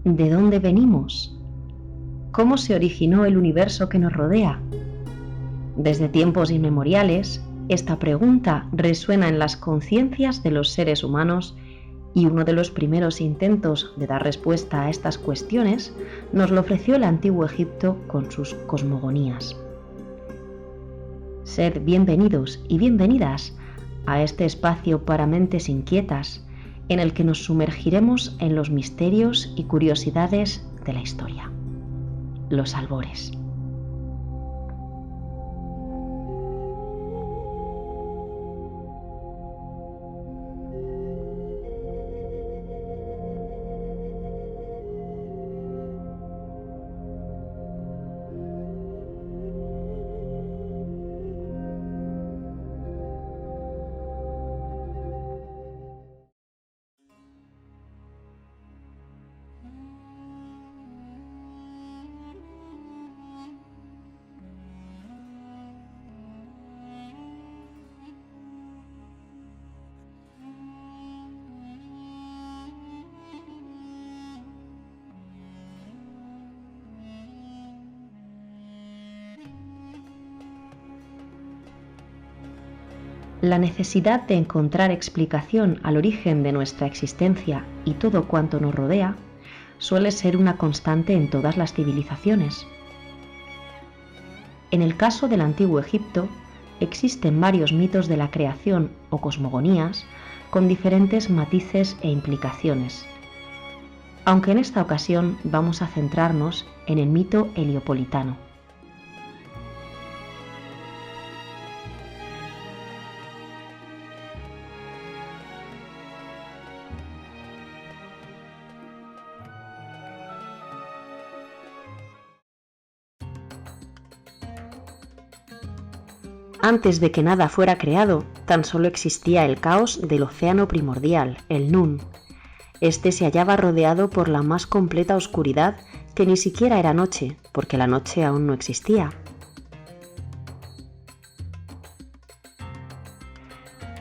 ¿De dónde venimos? ¿Cómo se originó el universo que nos rodea? Desde tiempos inmemoriales, esta pregunta resuena en las conciencias de los seres humanos y uno de los primeros intentos de dar respuesta a estas cuestiones nos lo ofreció el antiguo Egipto con sus cosmogonías. Sed bienvenidos y bienvenidas a este espacio para mentes inquietas en el que nos sumergiremos en los misterios y curiosidades de la historia. Los albores. La necesidad de encontrar explicación al origen de nuestra existencia y todo cuanto nos rodea suele ser una constante en todas las civilizaciones. En el caso del antiguo Egipto, existen varios mitos de la creación o cosmogonías con diferentes matices e implicaciones, aunque en esta ocasión vamos a centrarnos en el mito heliopolitano. Antes de que nada fuera creado, tan solo existía el caos del océano primordial, el Nun. Este se hallaba rodeado por la más completa oscuridad, que ni siquiera era noche, porque la noche aún no existía.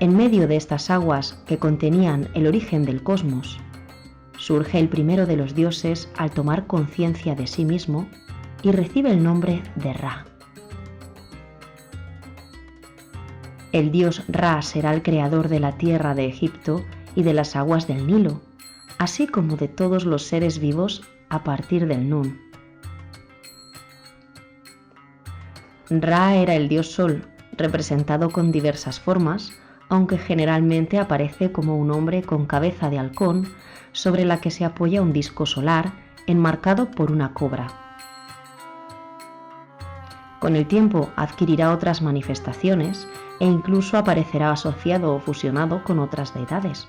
En medio de estas aguas que contenían el origen del cosmos, surge el primero de los dioses al tomar conciencia de sí mismo y recibe el nombre de Ra. El dios Ra será el creador de la tierra de Egipto y de las aguas del Nilo, así como de todos los seres vivos a partir del Nun. Ra era el dios Sol, representado con diversas formas, aunque generalmente aparece como un hombre con cabeza de halcón sobre la que se apoya un disco solar enmarcado por una cobra. Con el tiempo adquirirá otras manifestaciones e incluso aparecerá asociado o fusionado con otras deidades.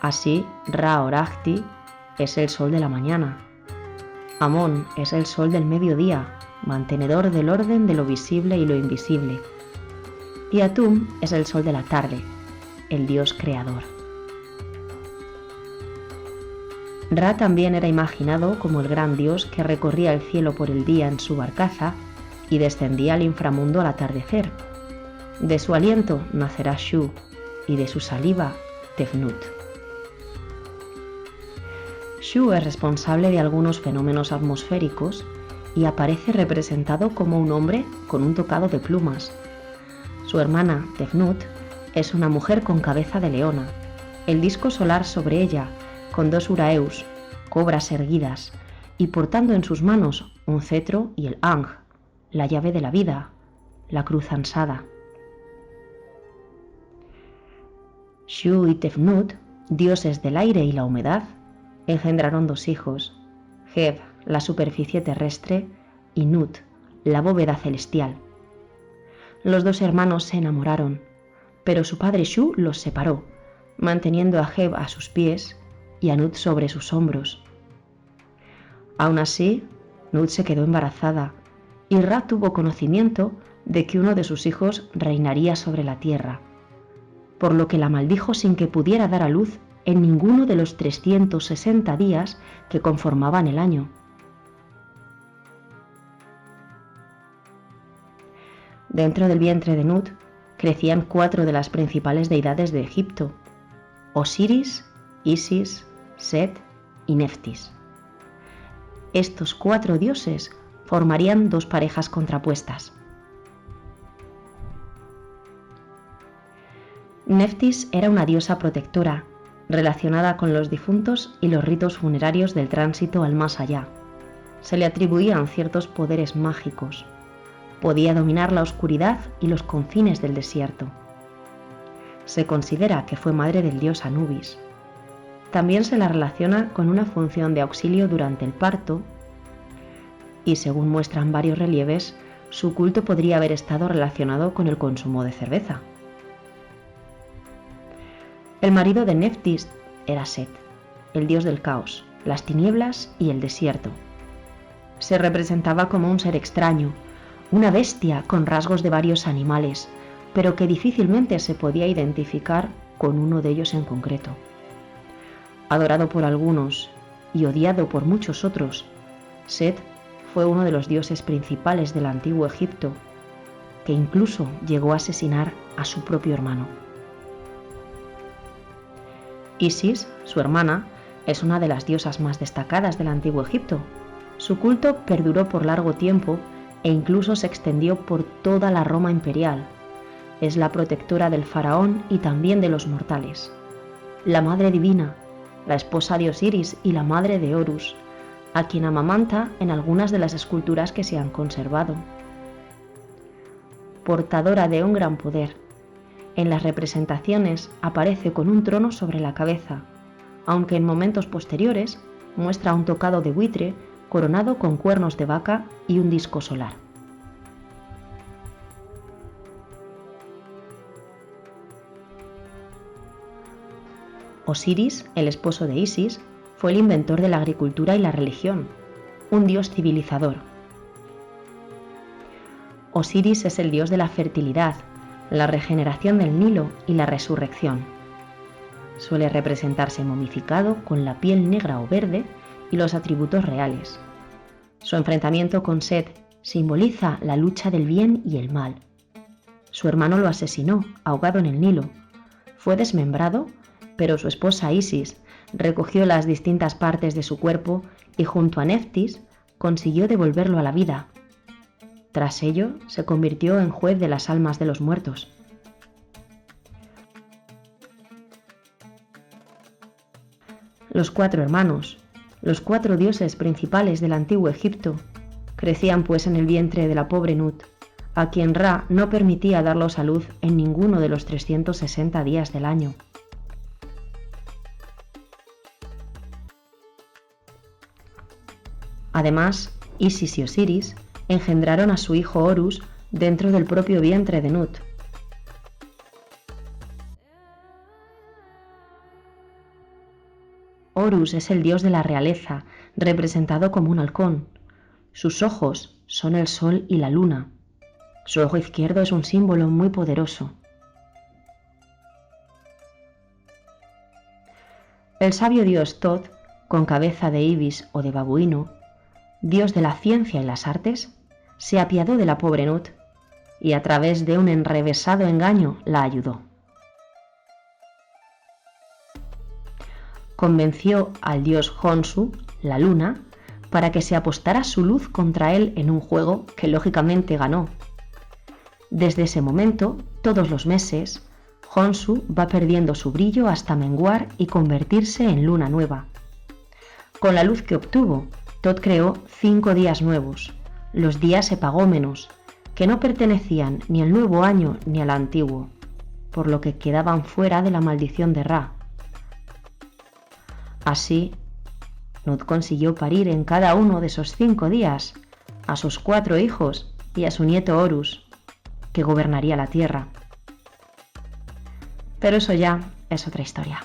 Así, Ra-Horajti es el sol de la mañana, Amón es el sol del mediodía, mantenedor del orden de lo visible y lo invisible, y Atum es el sol de la tarde, el dios creador. Ra también era imaginado como el gran dios que recorría el cielo por el día en su barcaza y descendía al inframundo al atardecer. De su aliento nacerá Shu y de su saliva Tefnut. Shu es responsable de algunos fenómenos atmosféricos y aparece representado como un hombre con un tocado de plumas. Su hermana Tefnut es una mujer con cabeza de leona, el disco solar sobre ella con dos uraeus, cobras erguidas, y portando en sus manos un cetro y el Ang, la llave de la vida, la cruz ansada. Shu y Tefnut, dioses del aire y la humedad, engendraron dos hijos, Heb, la superficie terrestre, y Nut, la bóveda celestial. Los dos hermanos se enamoraron, pero su padre Shu los separó, manteniendo a Heb a sus pies y a Nut sobre sus hombros. Aún así, Nut se quedó embarazada y Ra tuvo conocimiento de que uno de sus hijos reinaría sobre la tierra, por lo que la maldijo sin que pudiera dar a luz en ninguno de los 360 días que conformaban el año. Dentro del vientre de Nut crecían 4 de las principales deidades de Egipto: Osiris, Isis, Set y Neftis. Estos 4 dioses formarían 2 parejas contrapuestas. Neftis era una diosa protectora, relacionada con los difuntos y los ritos funerarios del tránsito al más allá. Se le atribuían ciertos poderes mágicos. Podía dominar la oscuridad y los confines del desierto. Se considera que fue madre del dios Anubis. También se la relaciona con una función de auxilio durante el parto y, según muestran varios relieves, su culto podría haber estado relacionado con el consumo de cerveza. El marido de Neftis era Set, el dios del caos, las tinieblas y el desierto. Se representaba como un ser extraño, una bestia con rasgos de varios animales, pero que difícilmente se podía identificar con uno de ellos en concreto. Adorado por algunos y odiado por muchos otros, Set fue uno de los dioses principales del antiguo Egipto, que incluso llegó a asesinar a su propio hermano. Isis, su hermana, es una de las diosas más destacadas del antiguo Egipto. Su culto perduró por largo tiempo e incluso se extendió por toda la Roma imperial. Es la protectora del faraón y también de los mortales. La madre divina, la esposa de Osiris y la madre de Horus, a quien amamanta en algunas de las esculturas que se han conservado. Portadora de un gran poder. En las representaciones aparece con un trono sobre la cabeza, aunque en momentos posteriores muestra un tocado de buitre coronado con cuernos de vaca y un disco solar. Osiris, el esposo de Isis, fue el inventor de la agricultura y la religión, un dios civilizador. Osiris es el dios de la fertilidad, la regeneración del Nilo y la resurrección. Suele representarse momificado con la piel negra o verde y los atributos reales. Su enfrentamiento con Set simboliza la lucha del bien y el mal. Su hermano lo asesinó, ahogado en el Nilo. Fue desmembrado, pero su esposa Isis recogió las distintas partes de su cuerpo y junto a Neftis consiguió devolverlo a la vida. Tras ello, se convirtió en juez de las almas de los muertos. Los 4 hermanos, los 4 dioses principales del antiguo Egipto, crecían pues en el vientre de la pobre Nut, a quien Ra no permitía darlos a luz en ninguno de los 360 días del año. Además, Isis y Osiris engendraron a su hijo Horus dentro del propio vientre de Nut. Horus es el dios de la realeza, representado como un halcón. Sus ojos son el sol y la luna. Su ojo izquierdo es un símbolo muy poderoso. El sabio dios Thoth, con cabeza de ibis o de babuino, dios de la ciencia y las artes, se apiadó de la pobre Nut y a través de un enrevesado engaño la ayudó. Convenció al dios Khonsu, la luna, para que se apostara su luz contra él en un juego que lógicamente ganó. Desde ese momento, todos los meses, Khonsu va perdiendo su brillo hasta menguar y convertirse en luna nueva. Con la luz que obtuvo, Thoth creó 5 días nuevos, los días epagómenos, que no pertenecían ni al nuevo año ni al antiguo, por lo que quedaban fuera de la maldición de Ra. Así, Nut consiguió parir en cada uno de esos 5 días a sus 4 hijos y a su nieto Horus, que gobernaría la tierra. Pero eso ya es otra historia.